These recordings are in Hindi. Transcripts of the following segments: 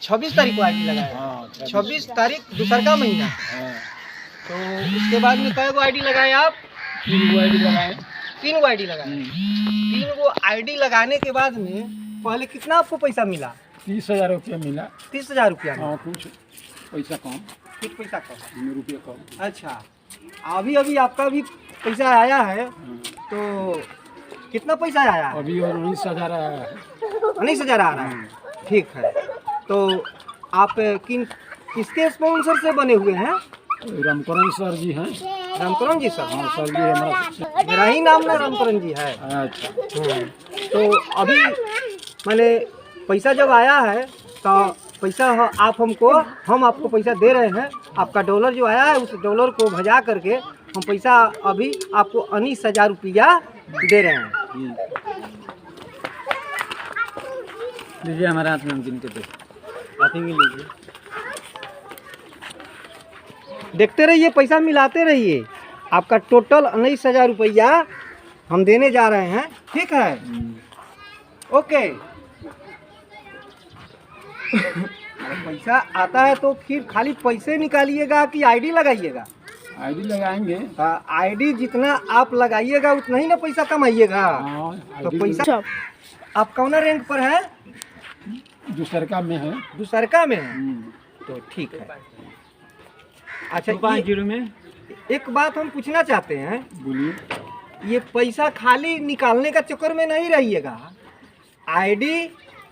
26 तारीख को आईडी लगाया। हाँ 26 तारीख दूसरा का महीना। हाँ। तो उसके बाद में कै गो आईडी लगाए आप? 3 गो आईडी लगाए। 3 गो आईडी लगाए। 3 गो आईडी लगाने के बाद में पहले कितना आपको पैसा मिला? 30,000 रुपया मिला। 30,000 रुपया? हाँ कुछ पैसा कम, कुछ पैसा कम, रुपये कम। अच्छा, अभी अभी आपका भी पैसा आया है, तो कितना पैसा आया है? अभी और 19,000 आया है। 19,000 आ रहा है, ठीक है। तो आप किसके स्पॉन्सर से बने हुए हैं? रामकरण सर जी हैं। रामकरण जी सर? हाँ सर जी हमारा, मेरा ही नाम ना रामकरण जी है। अच्छा। तो अभी मैंने पैसा जब आया है तो पैसा आप हम आपको पैसा दे रहे हैं। आपका डॉलर जो आया है उस डॉलर को भजा करके हम पैसा अभी आपको 19,000 रुपया दे रहे हैं। लीजिए हमारे हाथ में गिन के दे, लीजिए। देखते रहिए, पैसा मिलाते रहिए। आपका टोटल 19,000 रुपया हम देने जा रहे हैं, ठीक है? ओके। पैसा आता है तो फिर खाली पैसे निकालिएगा कि आईडी लगाइएगा? आईडी लगाएंगे। आईडी जितना आप लगाइएगा उतना ही ना पैसा कमाइएगा। तो पैसा आप कौन रैंक पर है? दूसरका में है। दूसरका में है, तो ठीक है। अच्छा, 5-0 में एक बात हम पूछना चाहते हैं। बोलिए। ये पैसा खाली निकालने का चक्कर में नहीं रहिएगा। आईडी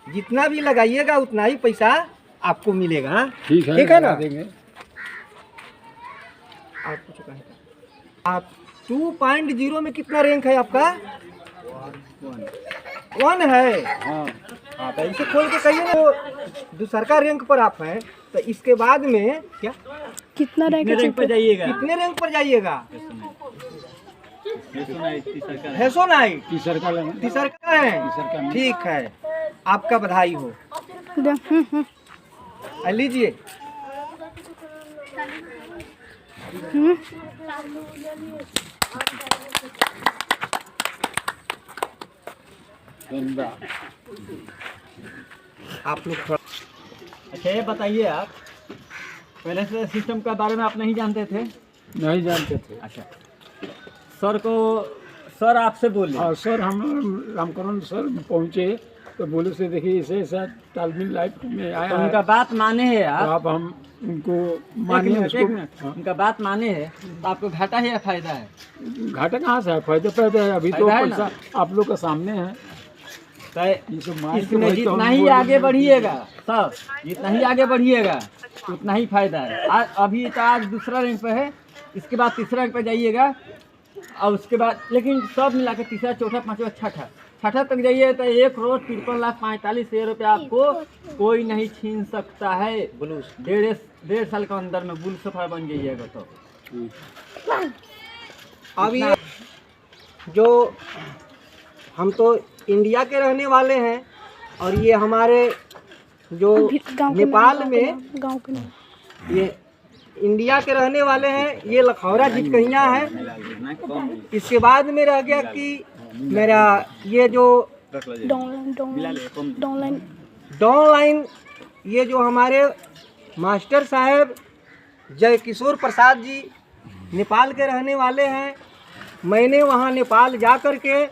जितना भी लगाइएगा उतना ही पैसा आपको मिलेगा। ठीक है ना? देंगे। आप 2.0 में कितना रैंक है आपका? 1 है। हाँ। तो इसे खोल के कहिए ना। तो दूसरा रैंक पर आप हैं, तो इसके बाद में क्या कितना रैंक पर जाइएगा? कितने रैंक पर जाइएगा? हेसोनाइट। तीसरा का है, ठीक है। आपका बधाई हो। लीजिए। आप लोग थोड़ा अच्छा ये बताइए, आप पहले से सिस्टम के बारे में आप नहीं जानते थे? नहीं जानते थे। अच्छा, सर आपसे बोले? हाँ सर, हम रामकरण सर पहुँचे तो बोले से देखिए ऐसे ऐसा तालमीन लाइफ में आया तो है। उनका बात माने है तो आप? आप हम उनको मानिए। एक मिनट, उनका बात माने है तो आपको घाटा है या फायदा है? घाटा कहाँ से है, फायदे है। अभी तो फायदा है पैसा आप लोग के सामने है। इसमें जितना ही आगे बढ़िएगा सर, जितना ही आगे बढ़िएगा उतना ही फायदा है। अभी तो आज दूसरा रैंक पे है, इसके बाद तीसरा रैंक पे जाइएगा, और उसके बाद लेकिन सब मिला के तीसरा, चौथा, पाँचवा, छठा तक जाइए तो 1,53,45,000 रुपया आपको कोई नहीं छीन सकता है। डेढ़ साल के अंदर में बुल सफर बन जाइएगा। तो अभी जो हम तो इंडिया के रहने वाले हैं, और ये हमारे जो नेपाल में ये इंडिया के रहने वाले हैं, ये लखौरा जिटकहिया है। इसके बाद में रह गया कि मेरा ये जो डाउनलाइन, ये जो हमारे मास्टर साहब जय किशोर प्रसाद जी नेपाल के रहने वाले हैं। मैंने वहाँ नेपाल जा कर के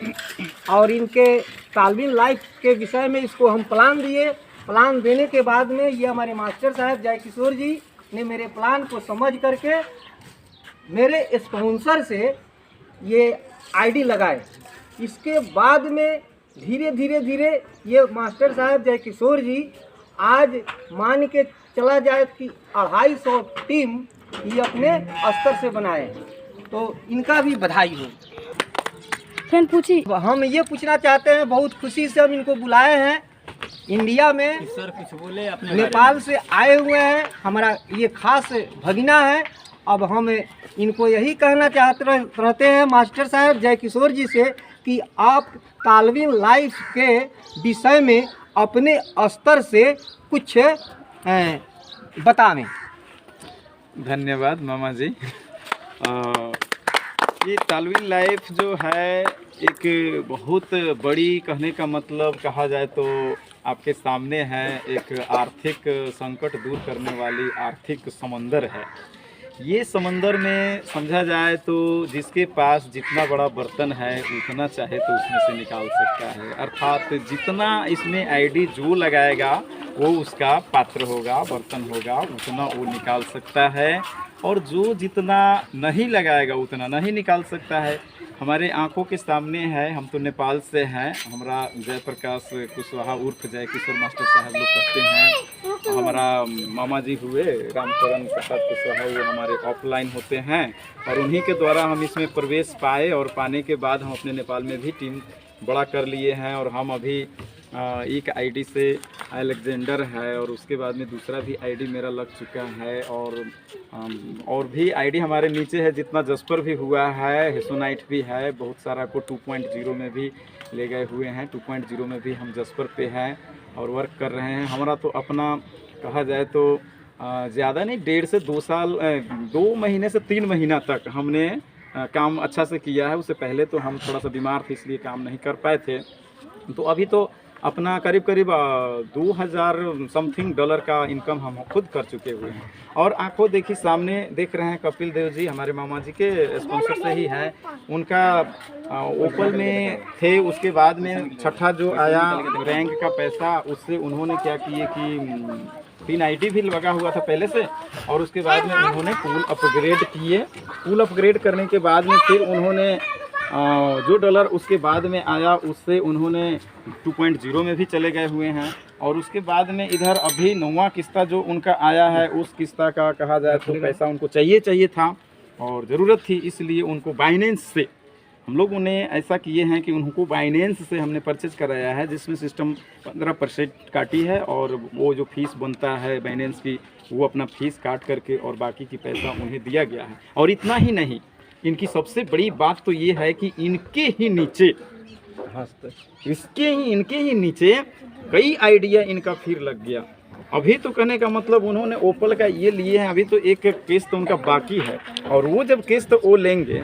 और इनके तालमीन लाइफ के विषय में इसको हम प्लान दिए। प्लान देने के बाद में ये हमारे मास्टर साहब जय किशोर जी ने मेरे प्लान को समझ करके मेरे स्पॉन्सर से ये आईडी लगाए। इसके बाद में धीरे धीरे ये मास्टर साहब जय किशोर जी आज मान के चला जाए कि 250 टीम ये अपने स्तर से बनाए। तो इनका भी बधाई हो। फिर पूछी, हम ये पूछना चाहते हैं, बहुत खुशी से हम इनको बुलाए हैं इंडिया में। सर कुछ बोले अपने नेपाल से आए हुए हैं, हमारा ये खास भगिना है। अब हम इनको यही कहना चाहते रहते हैं मास्टर साहब जय किशोर जी से कि आप तालमीन लाइफ के विषय में अपने स्तर से कुछ बतावें। धन्यवाद मामा जी। ये तालविन लाइफ जो है एक बहुत बड़ी, कहने का मतलब कहा जाए तो आपके सामने है एक आर्थिक संकट दूर करने वाली आर्थिक समंदर है। ये समंदर में समझा जाए तो जिसके पास जितना बड़ा बर्तन है उतना चाहे तो उसमें से निकाल सकता है, अर्थात जितना इसमें आईडी जो लगाएगा वो उसका पात्र होगा, बर्तन होगा, उतना वो निकाल सकता है, और जो जितना नहीं लगाएगा उतना नहीं निकाल सकता है। हमारे आंखों के सामने है, हम तो नेपाल से हैं, हमारा जयप्रकाश कुशवाहा उर्फ जय किशोर मास्टर साहब लोग कहते हैं। हमारा मामा जी हुए रामचरण प्रसाद कुशवाहा, वो हमारे ऑफलाइन होते हैं और उन्हीं के द्वारा हम इसमें प्रवेश पाए, और पाने के बाद हम अपने नेपाल में भी टीम बड़ा कर लिए हैं। और हम अभी एक आईडी से अलेक्जेंडर है और उसके बाद में दूसरा भी आईडी मेरा लग चुका है, और भी आईडी हमारे नीचे है, जितना जस्पर भी हुआ है, हेसोनाइट भी है, बहुत सारा को 2.0 में भी ले गए हुए हैं। 2.0 में भी हम जस्पर पे हैं और वर्क कर रहे हैं। हमारा तो अपना कहा जाए तो ज़्यादा नहीं, 1.5 से 2 साल, 2 महीने से 3 महीना तक हमने काम अच्छा से किया है। उससे पहले तो हम थोड़ा सा बीमार थे इसलिए काम नहीं कर पाए थे। तो अभी तो अपना करीब 2000 समथिंग डॉलर का इनकम हम खुद कर चुके हुए हैं। और आंखों देखी सामने देख रहे हैं कपिल देव जी, हमारे मामा जी के स्पॉन्सर से ही है। उनका ओपल में थे, उसके बाद में छठा जो आया रैंक का पैसा, उससे उन्होंने क्या किए कि 3 आईडी भी लगा हुआ था पहले से, और उसके बाद में उन्होंने पूल अपग्रेड किए। पूल अपग्रेड करने के बाद में फिर उन्होंने जो डॉलर उसके बाद में आया उससे उन्होंने 2.0 में भी चले गए हुए हैं। और उसके बाद में इधर अभी 9वां किस्ता जो उनका आया है, उस किस्ता का कहा जाए तो पैसा उनको चाहिए था और ज़रूरत थी, इसलिए उनको बाइनेंस से हम लोगों ने ऐसा किए हैं कि उनको बाइनेंस से हमने परचेज कराया है, जिसमें सिस्टम 15% काटी है, और वो जो फीस बनता है बाइनेंस की वो अपना फीस काट करके और बाकी की पैसा उन्हें दिया गया है। और इतना ही नहीं, इनकी सबसे बड़ी बात तो ये है कि इनके ही नीचे इनके ही नीचे कई आइडिया इनका फिर लग गया। अभी तो कहने का मतलब उन्होंने ओपल का ये लिए हैं, अभी तो एक किस्त उनका बाकी है, और वो जब किस्त वो लेंगे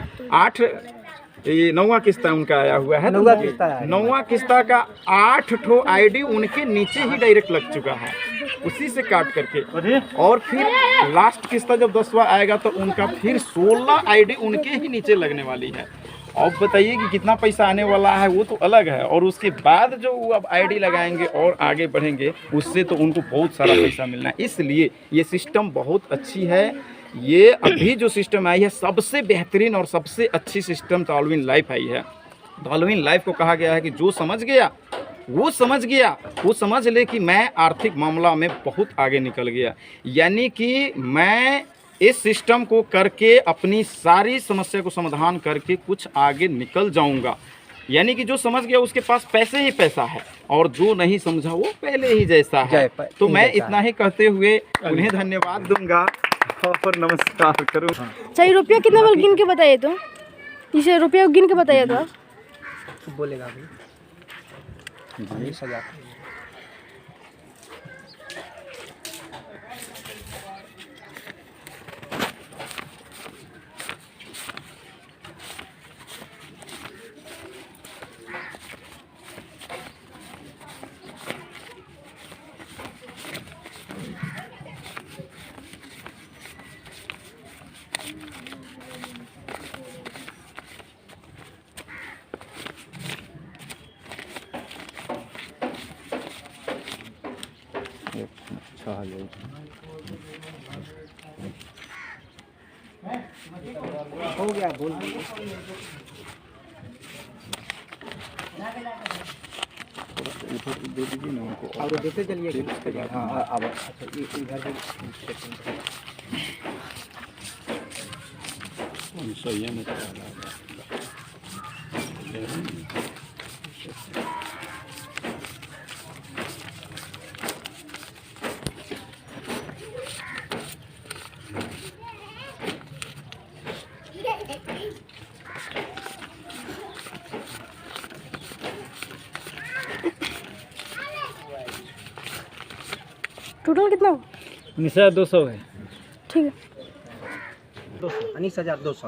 9वां किस्ता उनका आया हुआ है, 9वां किस्ता का 8 ठो आईडी उनके नीचे ही डायरेक्ट लग चुका है, उसी से काट करके। और फिर लास्ट किस्ता जब 10वां आएगा तो उनका फिर 16 आईडी उनके ही नीचे लगने वाली है। अब बताइए कि कितना पैसा आने वाला है, वो तो अलग है। और उसके बाद जो वो अब आईडी लगाएंगे और आगे बढ़ेंगे, उससे तो उनको बहुत सारा पैसा मिलना है। इसलिए ये सिस्टम बहुत अच्छी है। ये अभी जो सिस्टम आई है सबसे बेहतरीन और सबसे अच्छी सिस्टम तालविन लाइफ आई है। तालविन लाइफ को कहा गया है कि जो समझ गया वो समझ गया, वो समझ ले कि मैं आर्थिक मामला में बहुत आगे निकल गया, यानी कि मैं इस सिस्टम को करके अपनी सारी समस्या को समाधान करके कुछ आगे निकल जाऊंगा। यानी कि जो समझ गया उसके पास पैसे ही पैसा है, और जो नहीं समझा वो पहले ही जैसा है। तो मैं इतना ही कहते हुए उन्हें धन्यवाद दूंगा और नमस्कार करूँ। सही रुपया कितना बार गिन के बताइए तो, इसे रुपया गिन के बताइए तो बोलेगा अभी 20,000। हो गया, बोल दे दीजिए ना उनको, और देते चलिए। हाँ अब अच्छा इधर सही है। टोटल कितना? 19,200 है। ठीक है। 200, 19,200।